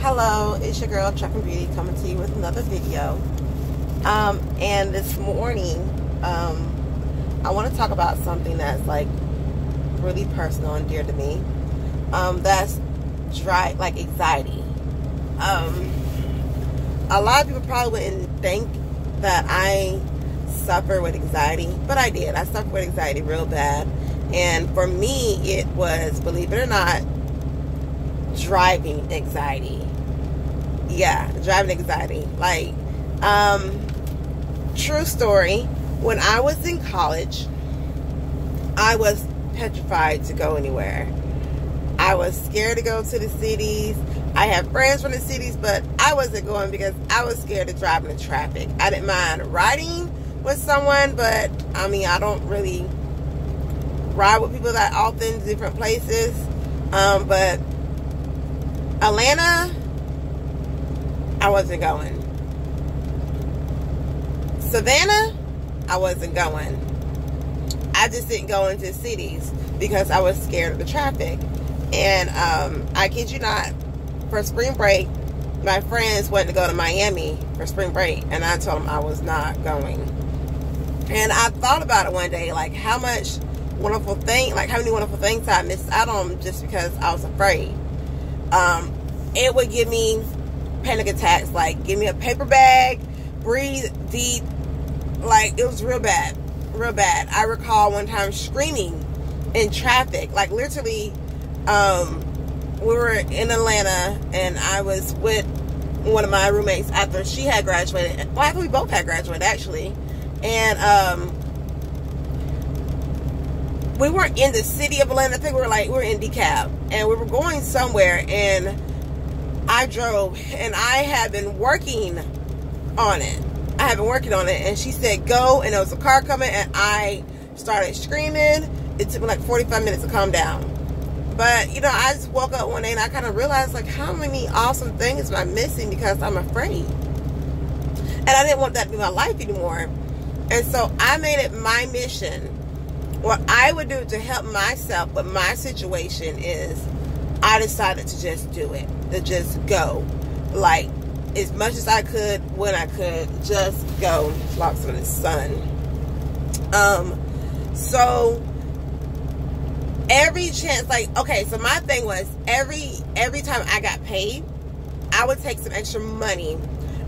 Hello, it's your girl Truck and Beauty coming to you with another video. And this morning, I want to talk about something that's like really personal and dear to me. That's anxiety. A lot of people probably wouldn't think that I suffer with anxiety, but I did. I suffer with anxiety real bad. And for me, it was, believe it or not, driving anxiety. Yeah, driving anxiety. Like, true story, when I was in college, I was petrified to go anywhere. I was scared to go to the cities. I have friends from the cities, but I wasn't going because I was scared of driving in traffic. I didn't mind riding with someone, but I mean, I don't really ride with people that often to different places. But Atlanta, I wasn't going. Savannah, I wasn't going. I just didn't go into cities because I was scared of the traffic. And I kid you not, for spring break, my friends went to go to Miami for spring break, and I told them I was not going. And I thought about it one day, like how many wonderful things I missed out on just because I was afraid. It would give me panic attacks, like give me a paper bag, breathe deep, like it was real bad. I recall one time screaming in traffic, like literally. We were in Atlanta, and I was with one of my roommates after she had graduated. Well, after we both had graduated, actually. And we weren't in the city of Atlanta. I think we were in DeKalb, and we were going somewhere, and I drove, and I had been working on it. And she said, go, and there was a car coming, and I started screaming. It took me like 45 minutes to calm down. But, you know, I just woke up one day and I kind of realized, like, how many awesome things am I missing because I'm afraid. And I didn't want that to be my life anymore. And so I made it my mission. What I would do to help myself with my situation is I decided to just do it. To just go. Like, as much as I could, when I could, just go. Lots in the sun. So every chance, like, okay, so my thing was every time I got paid, I would take some extra money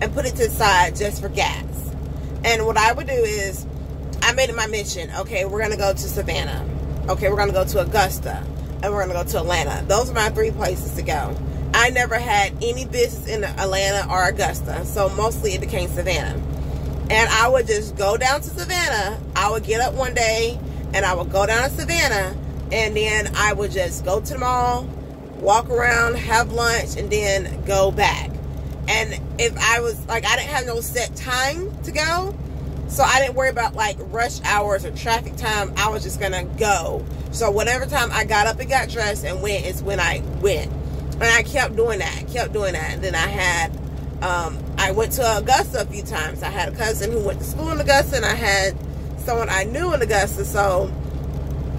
and put it to the side just for gas. And what I would do is, I made it my mission. Okay, we're going to go to Savannah. Okay, we're going to go to Augusta. And we're going to go to Atlanta. Those are my 3 places to go. I never had any business in Atlanta or Augusta, so mostly it became Savannah. And I would just go down to Savannah. I would get up one day, and I would go down to Savannah, and then I would just go to the mall, walk around, have lunch, and then go back. And if I was, like, I didn't have no set time to go, so I didn't worry about, like, rush hours or traffic time. I was just going to go. So whatever time I got up and got dressed and went is when I went. And I kept doing that. And then I went to Augusta a few times. I had a cousin who went to school in Augusta, and I had someone I knew in Augusta, so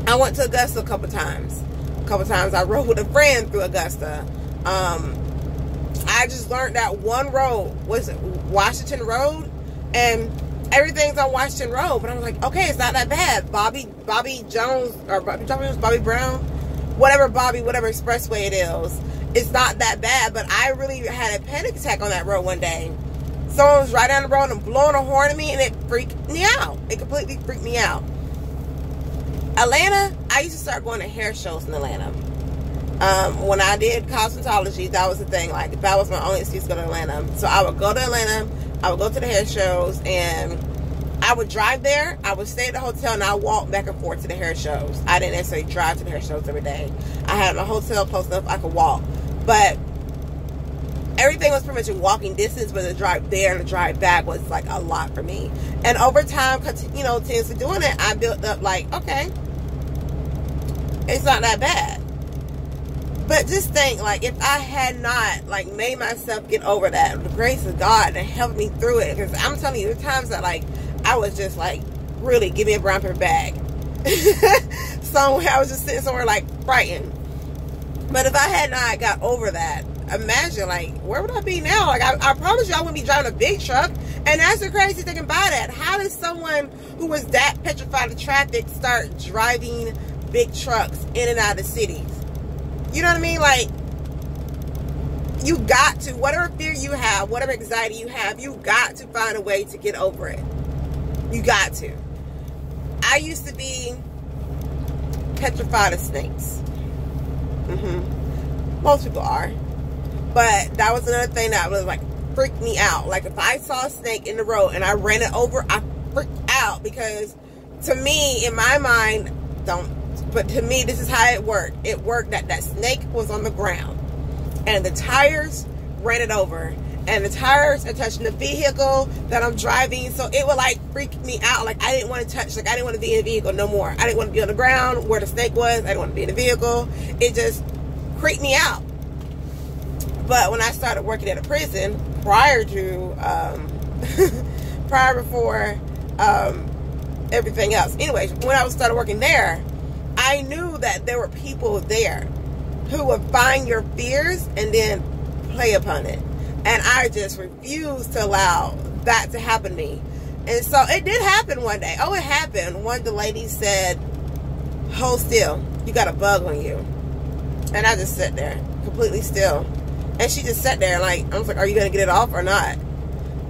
I went to Augusta a couple times. I rode with a friend through Augusta. I just learned that one road was Washington Road, and everything's on Washington Road. But I'm like, okay, it's not that bad. Bobby Brown, whatever expressway it is, it's not that bad. But I really had a panic attack on that road one day. Someone was right down the road and blowing a horn at me, and it freaked me out. It completely freaked me out. Atlanta, I used to start going to hair shows in Atlanta. When I did cosmetology, that was the thing. Like, that was my only excuse to go to Atlanta. So I would go to Atlanta, I would go to the hair shows, and I would drive there. I would stay at the hotel, and I would walk back and forth to the hair shows. I didn't necessarily drive to the hair shows every day. I had my hotel close enough I could walk. But everything was pretty much a walking distance, but the drive there and the drive back was like a lot for me. And over time, you know, since doing it, I built up like, okay, it's not that bad. But just think, like, if I had not, like, made myself get over that, the grace of God that helped me through it, because I'm telling you, the times that, like, I was just, like, really, give me a brown paper bag. Somewhere, I was just sitting somewhere, like, frightened. But if I had not got over that, imagine, like, where would I be now? Like, I promise you I wouldn't be driving a big truck. And that's the crazy thing about it. How does someone who was that petrified of traffic start driving big trucks in and out of cities? You know what I mean? Like, you got to, whatever fear you have, whatever anxiety you have, you got to find a way to get over it. You got to. I used to be petrified of snakes. Most people are. But that was another thing that was like freaked me out. Like if I saw a snake in the road and I ran it over, I freaked out, because to me, in my mind, but to me, this is how it worked. It worked that that snake was on the ground and the tires ran it over, and the tires are touching the vehicle that I'm driving. So it would like freak me out. Like I didn't want to touch, like I didn't want to be in the vehicle no more. I didn't want to be on the ground where the snake was. I didn't want to be in the vehicle. It just creeped me out. But when I started working at a prison before everything else. Anyways, when I started working there, I knew that there were people there who would find your fears and then play upon it. And I just refused to allow that to happen to me. And so it did happen one day. Oh, it happened. One of the ladies said, "Hold still. You got a bug on you." And I just sat there completely still. And she just sat there like, I was like, "Are you going to get it off or not?"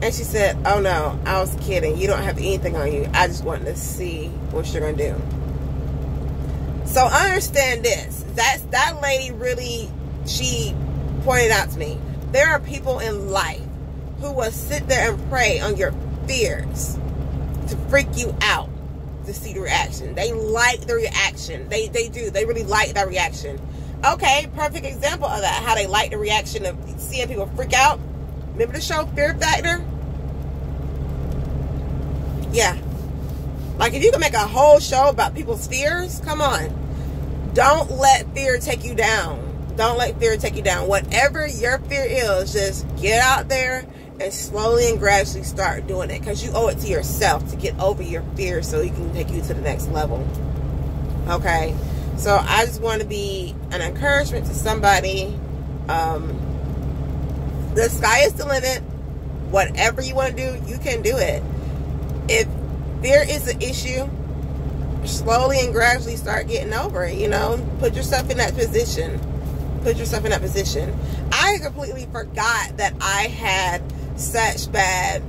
And she said, "Oh no, I was kidding. You don't have anything on you. I just wanted to see what you're going to do." So understand this. That lady really, she pointed out to me, there are people in life who will sit there and prey on your fears to freak you out, to see the reaction. They like the reaction. They do. They really like that reaction. Okay, perfect example of that. How they like the reaction of seeing people freak out. Remember the show Fear Factor? Yeah. Like if you can make a whole show about people's fears, come on. Don't let fear take you down. Don't let fear take you down. Whatever your fear is, just get out there and slowly and gradually start doing it, because you owe it to yourself to get over your fear so you can take you to the next level. Okay? So I just want to be an encouragement to somebody. The sky is the limit. Whatever you want to do, you can do it. If fear is an issue, slowly and gradually start getting over it. You know, put yourself in that position. Put yourself in that position. I completely forgot that I had such bad,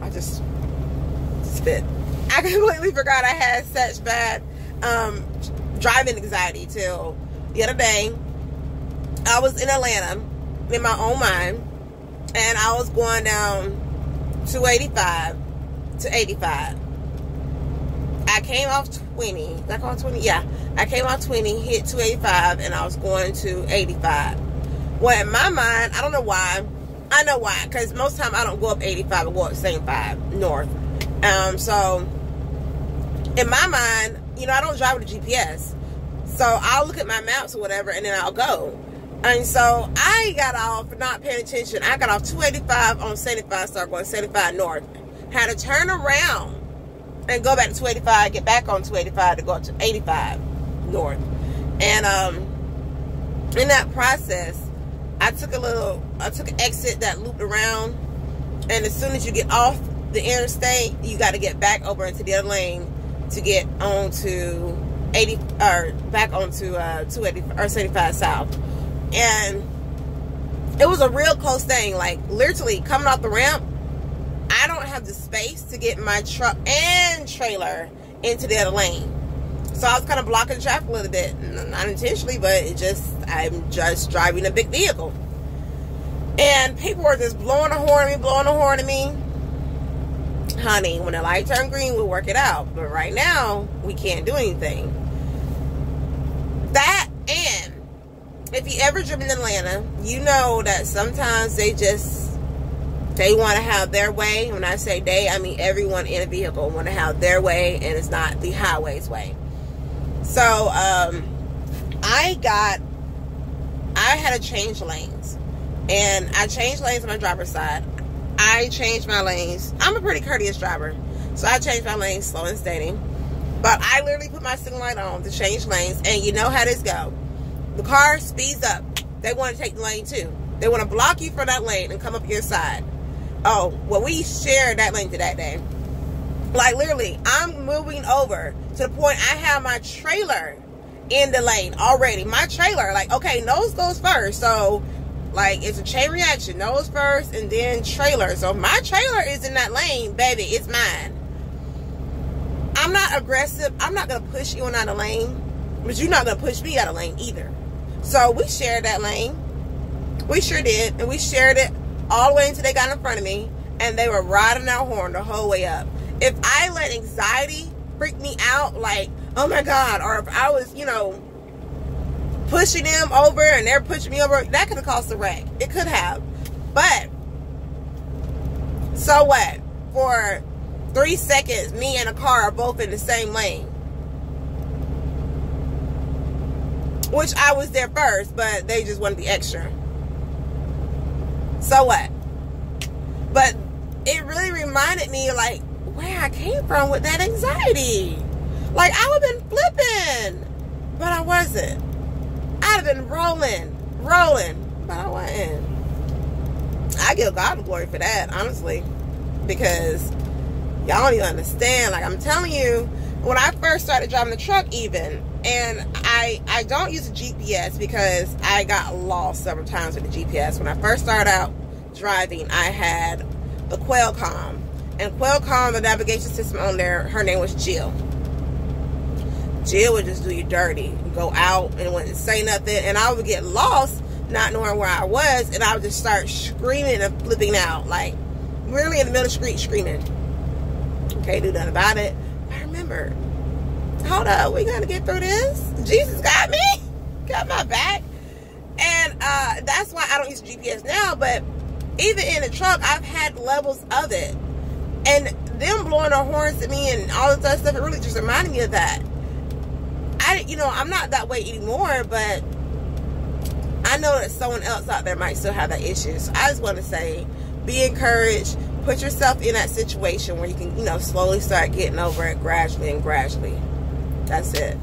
I just spit. I completely forgot I had such bad driving anxiety till the other day. I was in Atlanta in my own mind, and I was going down 285 to 85. I came off 20. Did I call it 20? Yeah. I came off 20, hit 285, and I was going to 85. Well, in my mind, I don't know why. I know why. Because most of the time, I don't go up 85. I go up 75 north. So, in my mind, you know, I don't drive with a GPS. So, I'll look at my maps or whatever, and then I'll go. And so, I got off, not paying attention. I got off 285 on 75, started going 75 north. Had to turn around and go back to 285, get back on 285 to go up to 85 north. And in that process, I took an exit that looped around, and as soon as you get off the interstate, you got to get back over into the other lane to get onto 80 or back onto 280 or 75 south. And it was a real close thing. Like literally coming off the ramp, I don't have the space to get my truck and trailer into the other lane. So I was kind of blocking the traffic a little bit. Not intentionally, but I'm just driving a big vehicle. And people were just blowing a horn at me. Honey, when the light turned green, we'll work it out. But right now, we can't do anything. That, and if you ever driven in Atlanta, you know that sometimes they want to have their way. When I say they, I mean everyone in a vehicle want to have their way, and it's not the highway's way. So, I had to change lanes. And I changed lanes on my driver's side. I changed my lanes. I'm a pretty courteous driver. So I changed my lanes slow and steady. But I literally put my signal light on to change lanes. And you know how this go. The car speeds up. They want to take the lane too. They want to block you from that lane and come up your side. Oh, well, we shared that lane to that day. Like, literally, I'm moving over to the point I have my trailer in the lane already. My trailer, like, okay, nose goes first. So, like, it's a chain reaction. Nose first and then trailer. So, my trailer is in that lane, baby. It's mine. I'm not aggressive. I'm not going to push you out of the lane. But you're not going to push me out of the lane either. So, we shared that lane. We sure did. And we shared it all the way until they got in front of me. And they were riding our horn the whole way up. If I let anxiety freak me out, like, oh my God, or if I was, you know, pushing them over and they're pushing me over, that could have caused a wreck. It could have. But, so what? For 3 seconds, me and a car are both in the same lane. Which I was there first, but they just want to be extra. So what? But it really reminded me, like, where I came from with that anxiety. Like, I would have been flipping, but I wasn't. I'd have been rolling, but I wasn't. I give God the glory for that, honestly, because y'all don't even understand. Like, I'm telling you, when I first started driving the truck even, and I don't use a GPS because I got lost several times with the GPS. When I first started out driving, I had the Qualcomm. And Qualcomm, the navigation system on there, her name was Jill. Jill would just do you dirty. Go out and wouldn't say nothing. And I would get lost, not knowing where I was. And I would just start screaming and flipping out. Like, really in the middle of the street screaming. Can't do nothing about it. I remember, hold up, we got to get through this. Jesus got me. Got my back. And that's why I don't use GPS now. But even in the truck, I've had levels of it. And them blowing their horns at me and all of that stuff, it really just reminded me of that. I'm not that way anymore, but I know that someone else out there might still have that issue. So I just want to say, be encouraged. Put yourself in that situation where you can, slowly start getting over it gradually and gradually. That's it.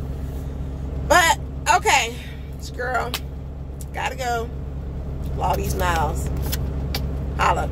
But, okay, girl, gotta go. All these miles. Holla.